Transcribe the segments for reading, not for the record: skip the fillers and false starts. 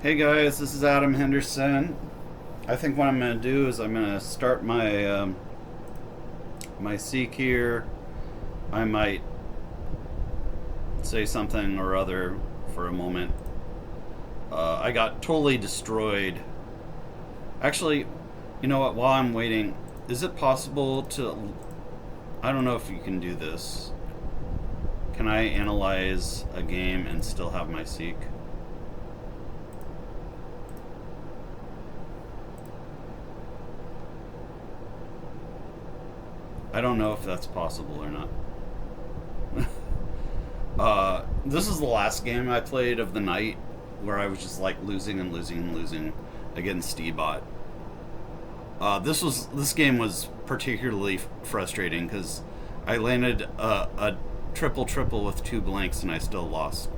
Hey guys, this is Adam Henderson. I think what I'm going to do is I'm going to start my seek here. I might say something or other for a moment. I got totally destroyed. Actually, you know what? While I'm waiting, is it possible to? I don't know if you can do this. Can I analyze a game and still have my seek? I don't know if that's possible or not. This is the last game I played of the night where I was just like losing and losing and losing against D-Bot. This game was particularly frustrating because I landed a triple triple with two blanks and I still lost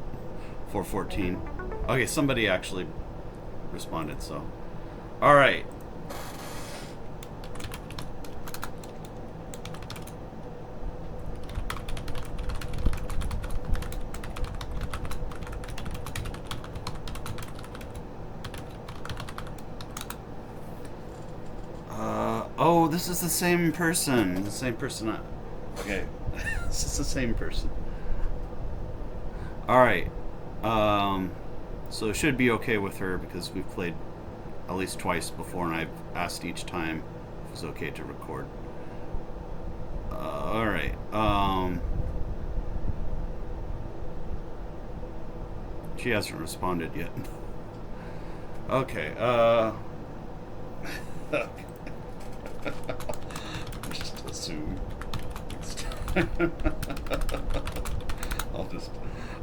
414. Okay, somebody actually responded, so. Alright. Oh, this is the same person. The same person. Okay. This is the same person. Alright. So it should be okay with her because we've played at least twice before and I've asked each time if it was okay to record. Alright. She hasn't responded yet. Okay. Just assume. I'll just.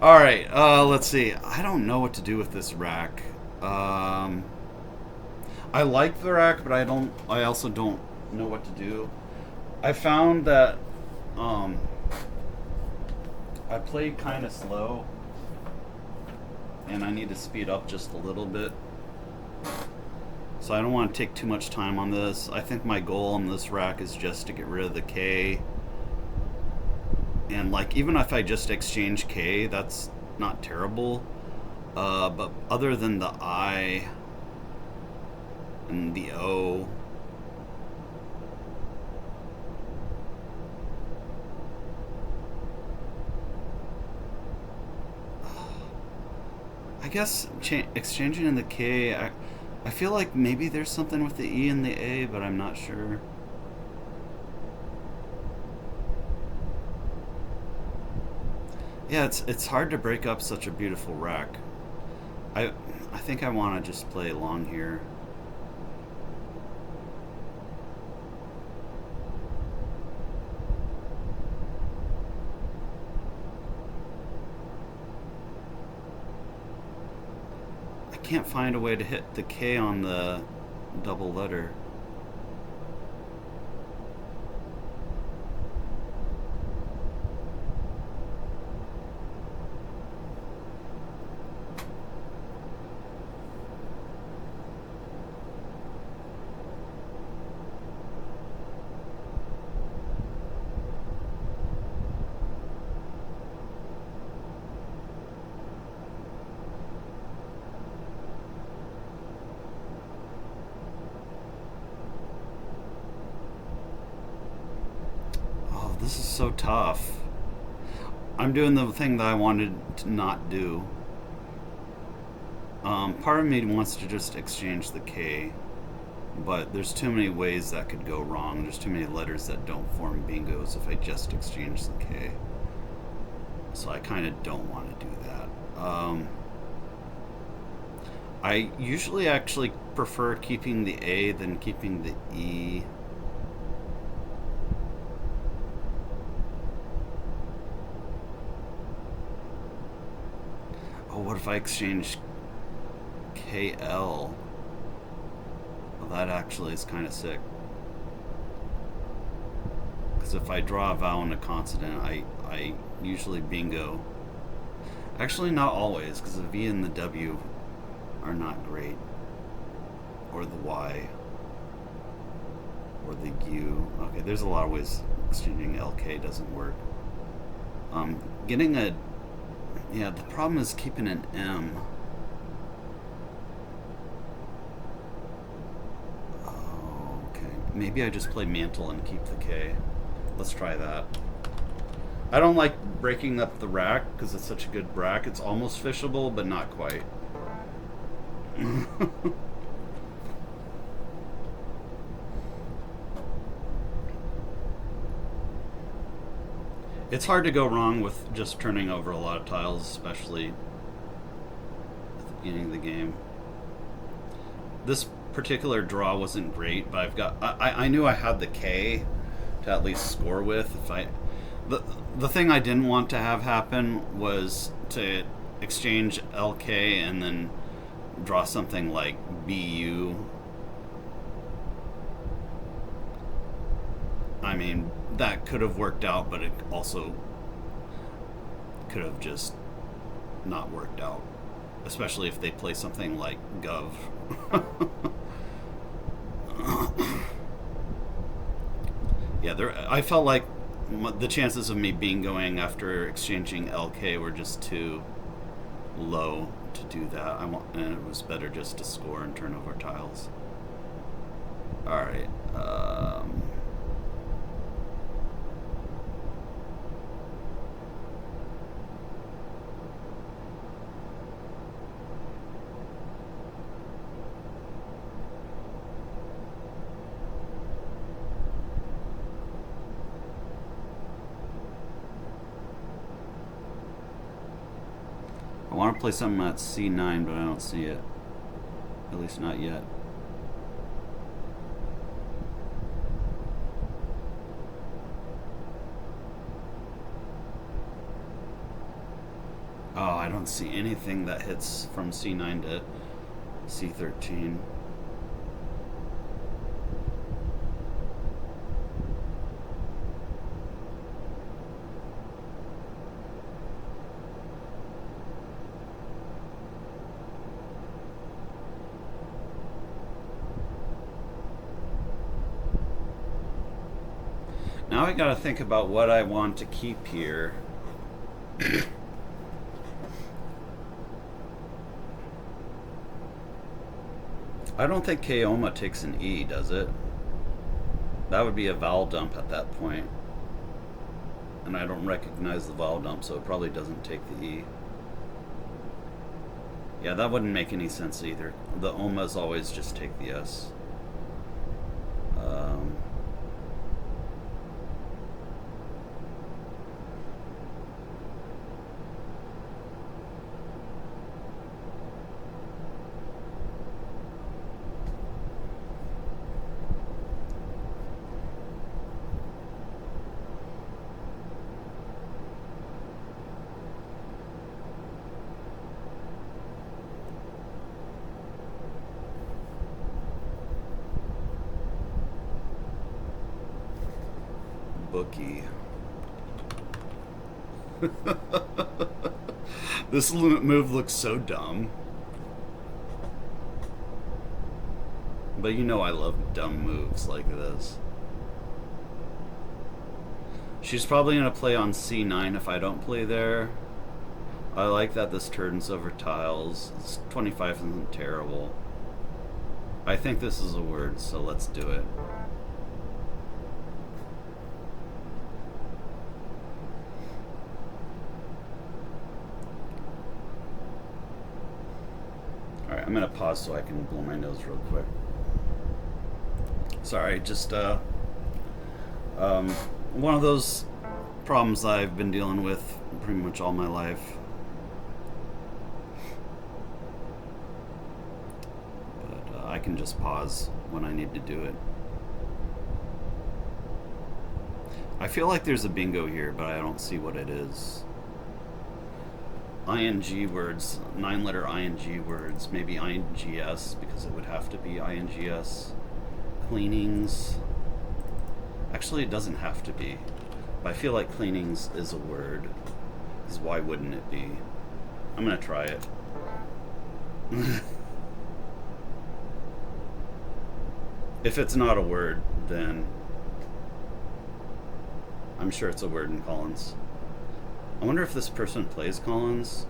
All right. Let's see. I don't know what to do with this rack. I like the rack, but I don't. I also don't know what to do. I found that I played kind of slow, and I need to speed up just a little bit. So I don't want to take too much time on this. I think my goal on this rack is just to get rid of the K. And like even if I just exchange K, that's not terrible. But other than the I and the O, I guess exchanging in the K, I feel like maybe there's something with the E and the A, but I'm not sure. Yeah, it's hard to break up such a beautiful rack. I I think I want to just play long here. I can't find a way to hit the K on the double letter. This is so tough. I'm doing the thing that I wanted to not do. Part of me wants to just exchange the K, but there's too many ways that could go wrong. There's too many letters that don't form bingos if I just exchange the K. So I kind of don't want to do that. I usually actually prefer keeping the A than keeping the E. Oh, what if I exchange KL? Well, that actually is kind of sick. Because if I draw a vowel and a consonant, I usually bingo. Actually, not always, because the V and the W are not great. Or the Y. Or the U. Okay, there's a lot of ways exchanging LK doesn't work. Getting a... Yeah, the problem is keeping an M. Maybe I just play Mantle and keep the K. Let's try that. I don't like breaking up the rack because it's such a good rack. It's almost fishable, but not quite. It's hard to go wrong with just turning over a lot of tiles, especially at the beginning of the game. This particular draw wasn't great, but I've got I knew I had the K to at least score with. If I the thing I didn't want to have happen was to exchange LK and then draw something like BU. I mean, that could have worked out, but it also could have just not worked out, especially if they play something like Gov. Yeah, I felt like the chances of me being going after exchanging LK were just too low to do that. And it was better just to score and turn over tiles. All right. I want to play something at C9, but I don't see it. At least not yet. Oh, I don't see anything that hits from C9 to C13. Now I gotta think about what I want to keep here. I don't think Keoma takes an E, does it? That would be a vowel dump at that point. And I don't recognize the vowel dump, so it probably doesn't take the E. Yeah, that wouldn't make any sense either. The Omas always just take the S. Bookie. This move looks so dumb. But you know I love dumb moves like this. She's probably going to play on C9 if I don't play there. I like that this turns over tiles. 25 isn't terrible. I think this is a word, so let's do it. Alright, I'm going to pause so I can blow my nose real quick. Sorry, just one of those problems I've been dealing with pretty much all my life. But I can just pause when I need to do it. I feel like there's a bingo here, but I don't see what it is. ING words, 9-letter ING words, maybe INGS, because it would have to be INGS. Cleanings. Actually, it doesn't have to be. But I feel like cleanings is a word. Because why wouldn't it be? I'm going to try it. If it's not a word, then I'm sure it's a word in Collins. I wonder if this person plays Collins.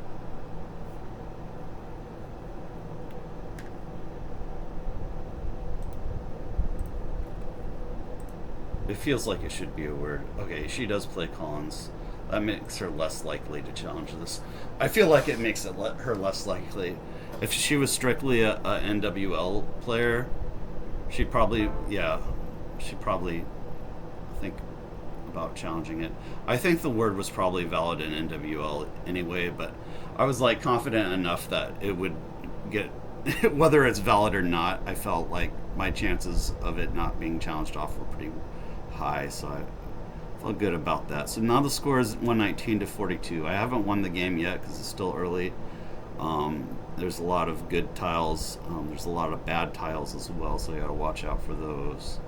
It feels like it should be a word. Okay, she does play Collins. That makes her less likely to challenge this. I feel like it makes her less likely. If she was strictly a NWL player, she'd probably think about challenging it. I think the word was probably valid in NWL anyway, but I was like confident enough that it would get whether it's valid or not. I felt like my chances of it not being challenged off were pretty high, so I felt good about that. So now the score is 119 to 42. I haven't won the game yet because it's still early. There's a lot of good tiles. There's a lot of bad tiles as well, so you gotta watch out for those.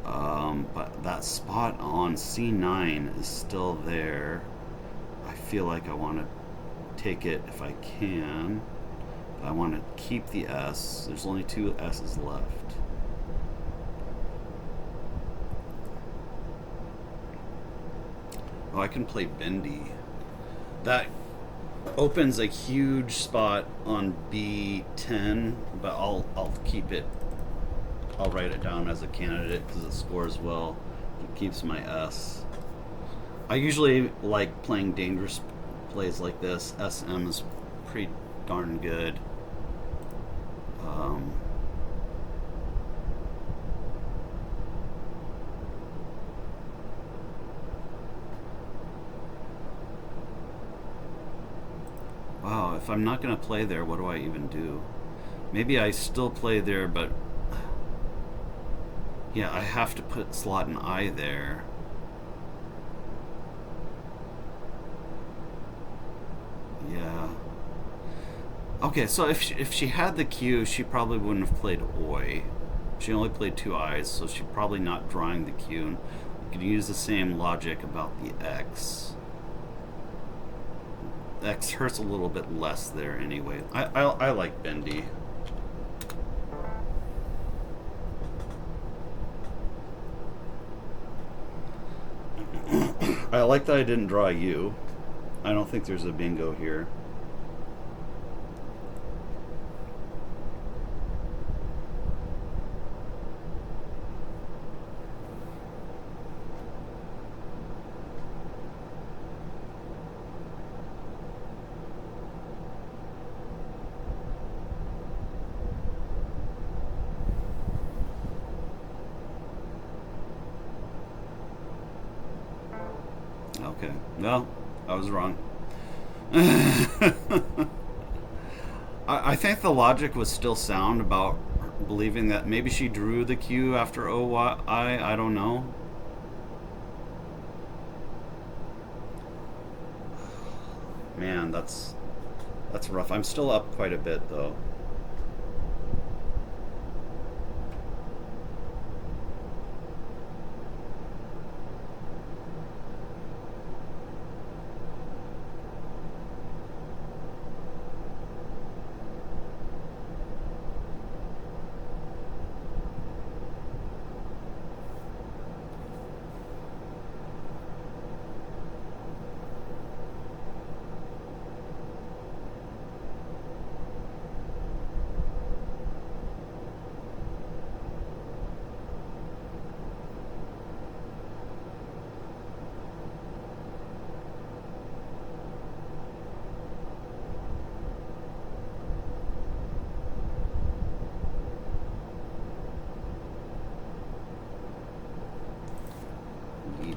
But that spot on C9 is still there. I feel like I want to take it if I can. But I want to keep the S. There's only 2 S's left. Oh, I can play Bendy. That opens a huge spot on B10, but I'll keep it. I'll write it down as a candidate because it scores well. It keeps my S. I usually like playing dangerous plays like this. SM is pretty darn good. Wow, if I'm not going to play there, what do I even do? Maybe I still play there, but yeah, I have to put slot an I there. Yeah. Okay, so if she had the Q, she probably wouldn't have played Oi. She only played 2 I's, so she's probably not drawing the Q. And we could use the same logic about the X. X hurts a little bit less there anyway. I like Bendy. I like that I didn't draw you. I don't think there's a bingo here. Okay, well, I was wrong. I think the logic was still sound about believing that maybe she drew the Q after OI. I don't know. Man, that's rough. I'm still up quite a bit though.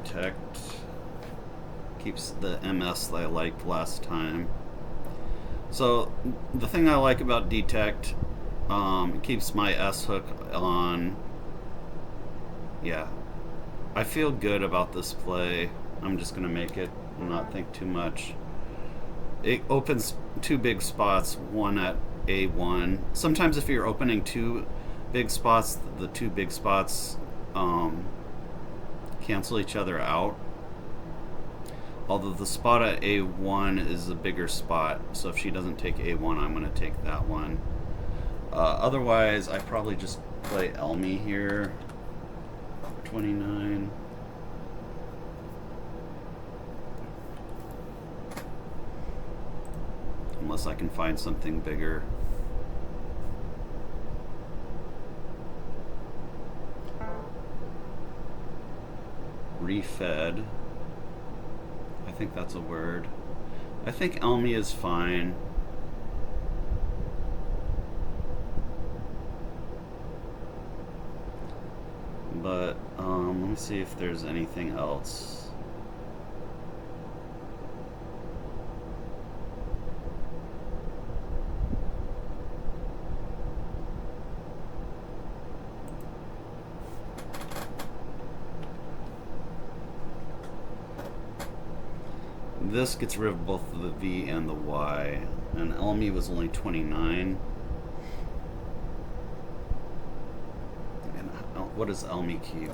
Detect keeps the MS that I liked last time. So the thing I like about detect, it keeps my S hook on. Yeah, I feel good about this play. I'm just gonna make it and not think too much. It opens 2 big spots, one at A1. Sometimes if you're opening 2 big spots, the 2 big spots cancel each other out. Although the spot at A1 is a bigger spot, so if she doesn't take A1, I'm going to take that one. Otherwise, I probably just play Elmi here. 29. Unless I can find something bigger. refed. I think that's a word. I think Elmy is fine. But let me see if there's anything else. This gets rid of both the V and the Y, and Elmy was only 29. And what does Elmy keep?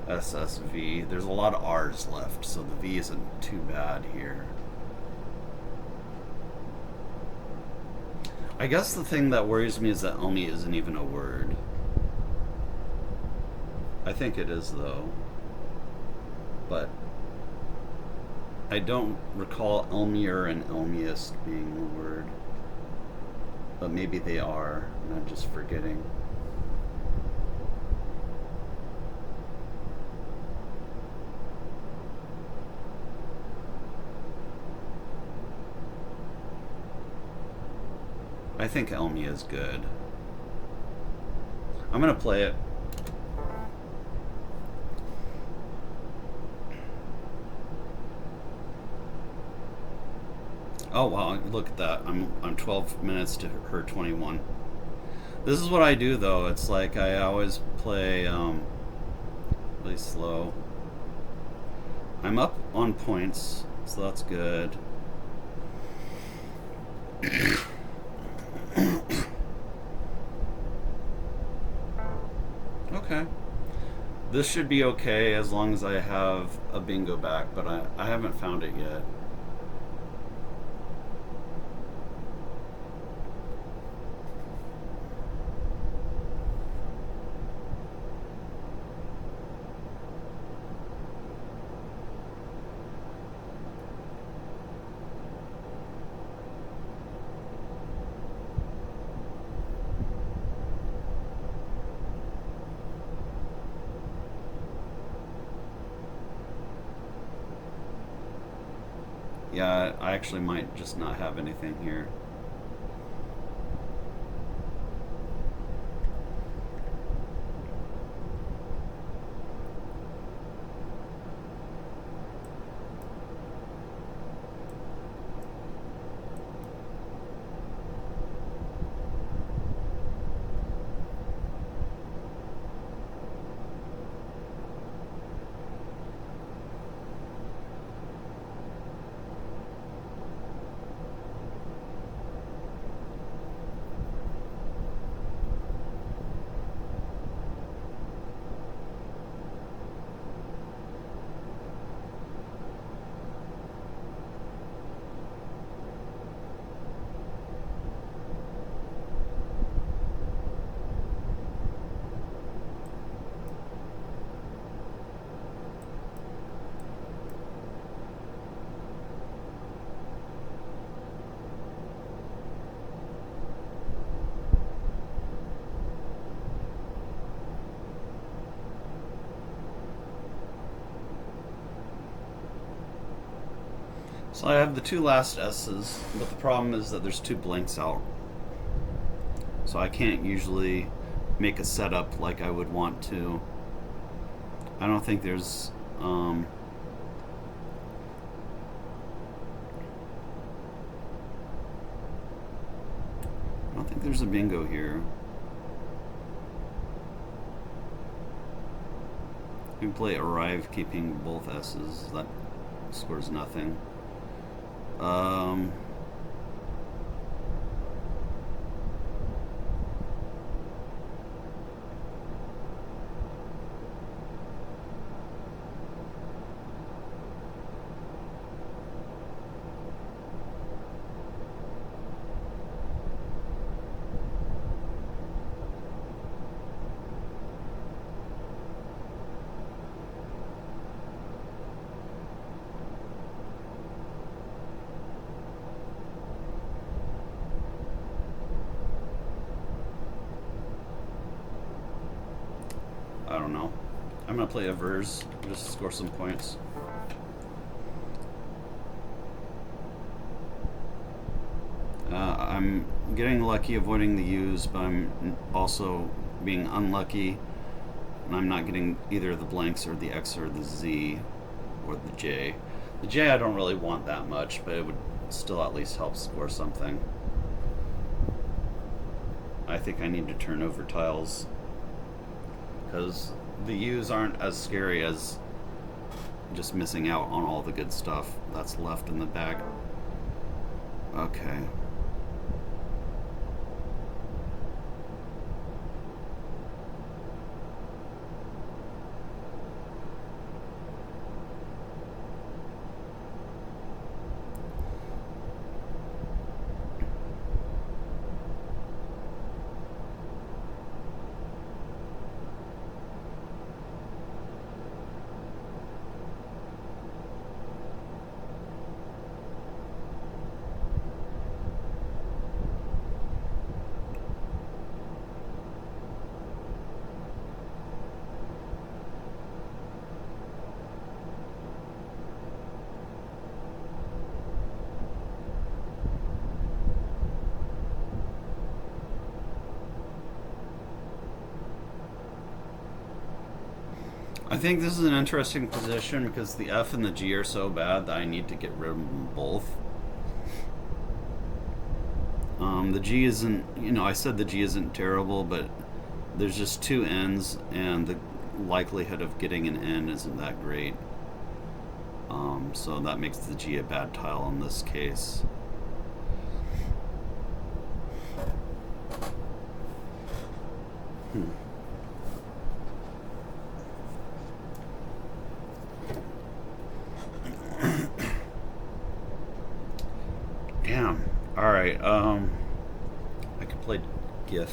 SSV. There's a lot of R's left, so the V isn't too bad here. I guess the thing that worries me is that Elmy isn't even a word. I think it is, though. But I don't recall Elmier and Elmiest being a word. But maybe they are, and I'm just forgetting. I think Elmy is good. I'm gonna play it. Oh wow, look at that. I'm 12 minutes to her 21. This is what I do though. It's like I always play really slow. I'm up on points, so that's good. Okay. This should be okay as long as I have a bingo back, but I haven't found it yet. Yeah, I actually might just not have anything here. So I have the two last S's, but the problem is that there's two blanks out. So I can't usually make a setup like I would want to. I don't think there's I don't think there's a bingo here. We can play arrive keeping both S's. That scores nothing. don't know. I'm gonna play a verse just to score some points. I'm getting lucky avoiding the U's, but I'm also being unlucky, and I'm not getting either the blanks or the X or the Z or the J. The J I don't really want that much, but it would still at least help score something. I think I need to turn over tiles because the U's aren't as scary as just missing out on all the good stuff that's left in the bag. Okay. I think this is an interesting position because the F and the G are so bad that I need to get rid of them both. The G isn't, I said the G isn't terrible, but there's just two N's, and the likelihood of getting an N isn't that great. So that makes the G a bad tile in this case. Damn. Alright, I could play GIF.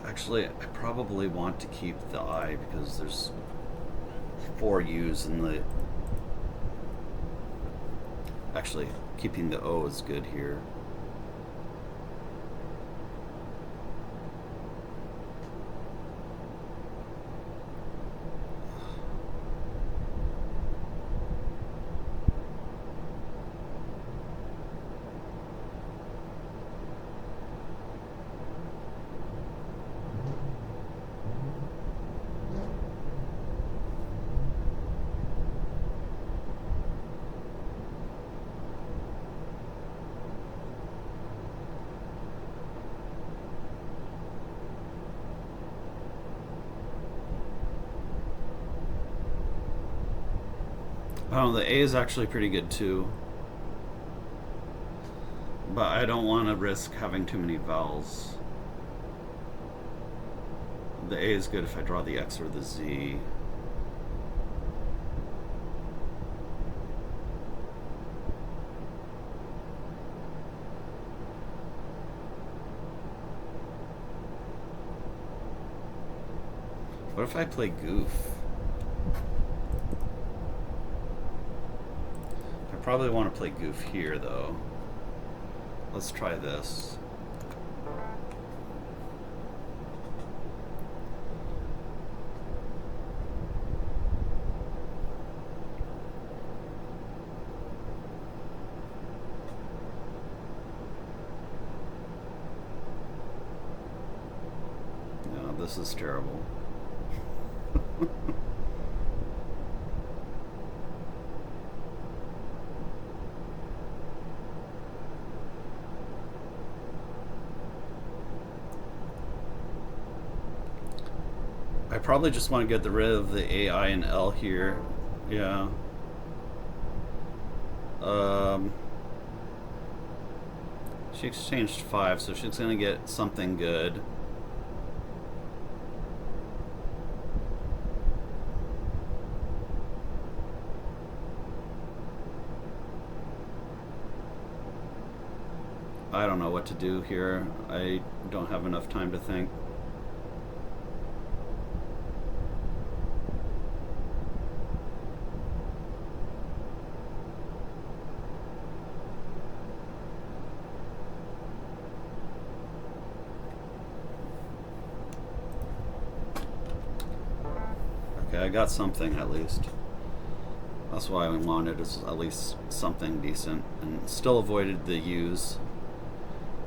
Actually, I probably want to keep the I because there's 4 U's in the... Actually, keeping the O is good here. Oh, the A is actually pretty good too. But I don't want to risk having too many vowels. The A is good if I draw the X or the Z. What if I play goof? I probably want to play goof here though. Let's try this. No, this is terrible. I probably just want to get rid of the AI and L here. Yeah. She exchanged 5, so she's gonna get something good. I don't know what to do here. I don't have enough time to think. Okay, I got something at least. That's why I wanted is at least something decent, and still avoided the U's.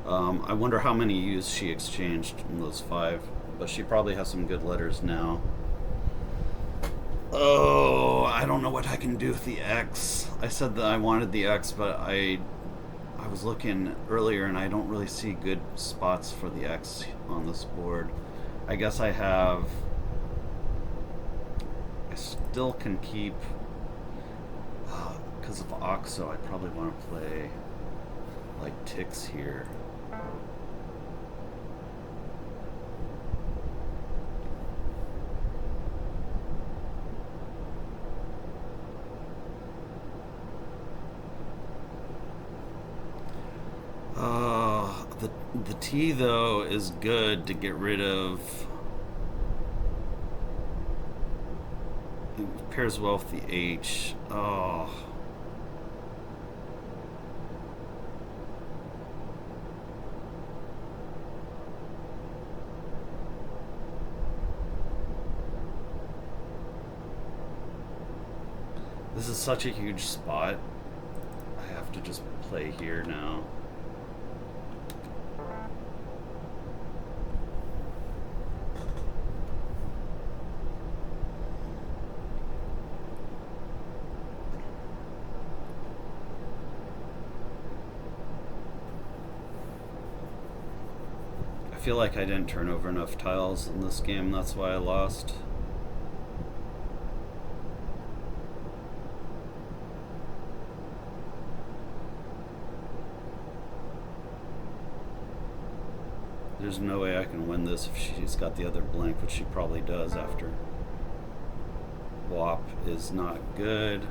I wonder how many U's she exchanged in those 5, but she probably has some good letters now. Oh, I don't know what I can do with the X. I said that I wanted the X, but I was looking earlier and I don't really see good spots for the X on this board. I guess I still can keep, because of Oxo, I probably want to play like ticks here. The T though is good to get rid of. It pairs well with the H. Oh. This is such a huge spot. I have to just play here now. I feel like I didn't turn over enough tiles in this game, that's why I lost. There's no way I can win this if she's got the other blank, which she probably does after. WAP is not good.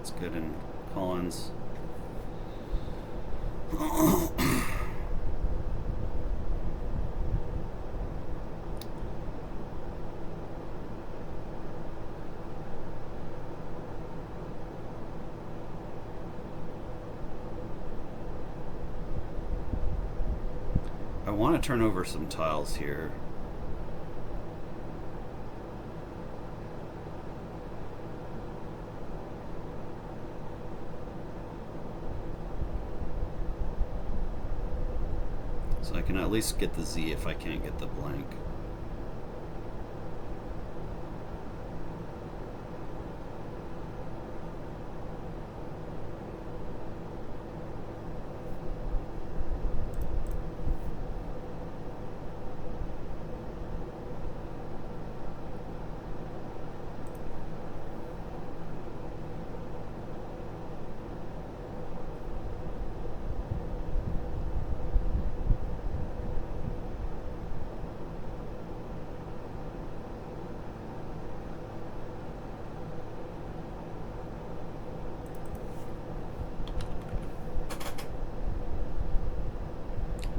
It's good in Collins. I want to turn over some tiles here. So I can at least get the Z if I can't get the blank.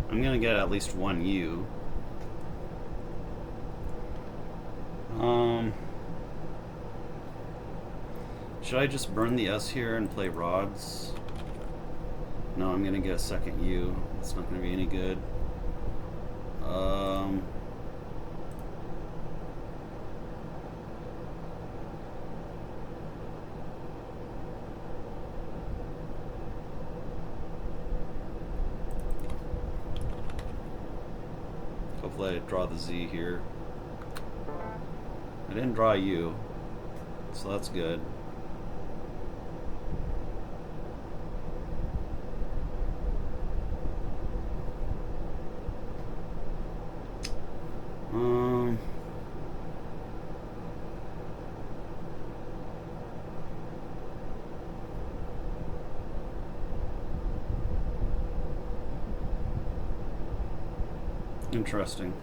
I'm gonna get at least one U. Should I just burn the S here and play rods? No, I'm gonna get a second U. It's not gonna be any good. Hopefully I draw the Z here. I didn't draw a U, so that's good. Interesting.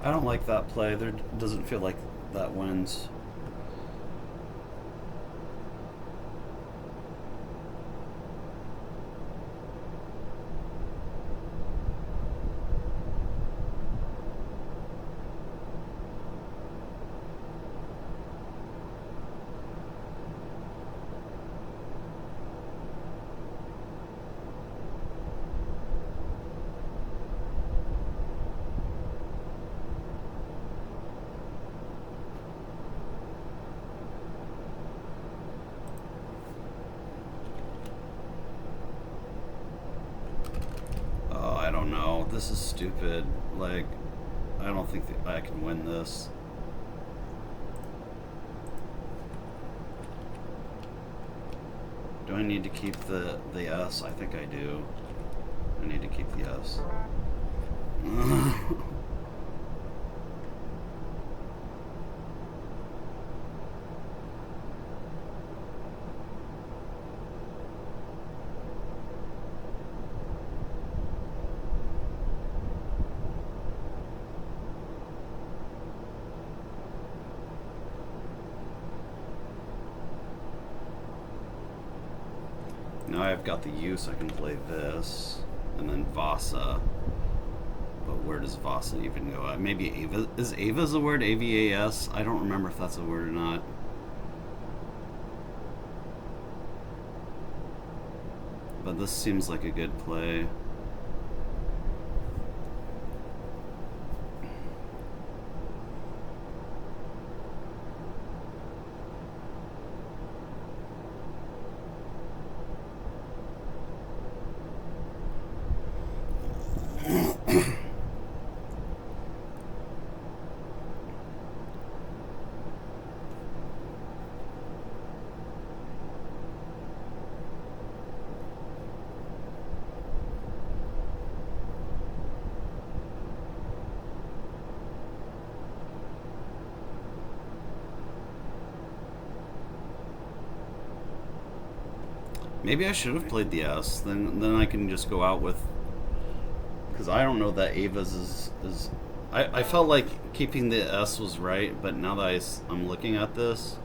I don't like that play. There doesn't feel like that wins. I don't know. This is stupid. Like, I don't think that I can win this. Do I need to keep the S? I think I do. I need to keep the S. Now I've got the U, so I can play this, and then Vasa. But where does Vasa even go? Maybe Ava. Is Ava's a word? AVAS? I don't remember if that's a word or not. But this seems like a good play. Maybe I should have played the S. Then I can just go out with, because I don't know that Ava's is. I felt like keeping the S was right, but now that I'm looking at this,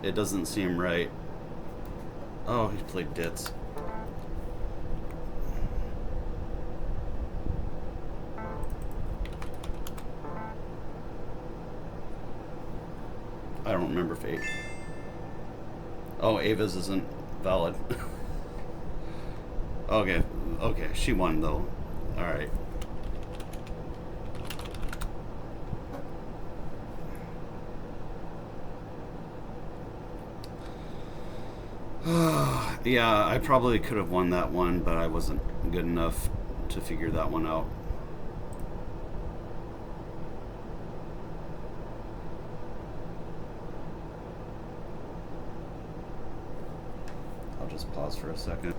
it doesn't seem right. Oh, he played Ditz. I don't remember fate. Oh, Ava's isn't valid. Okay, she won though. Alright. Yeah, I probably could have won that one, but I wasn't good enough to figure that one out. I'll just pause for a second.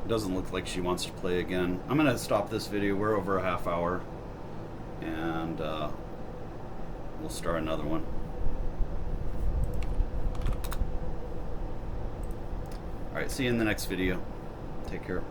It doesn't look like she wants to play again. I'm gonna stop this video. We're over a half hour, and we'll start another one. Alright, see you in the next video. Take care.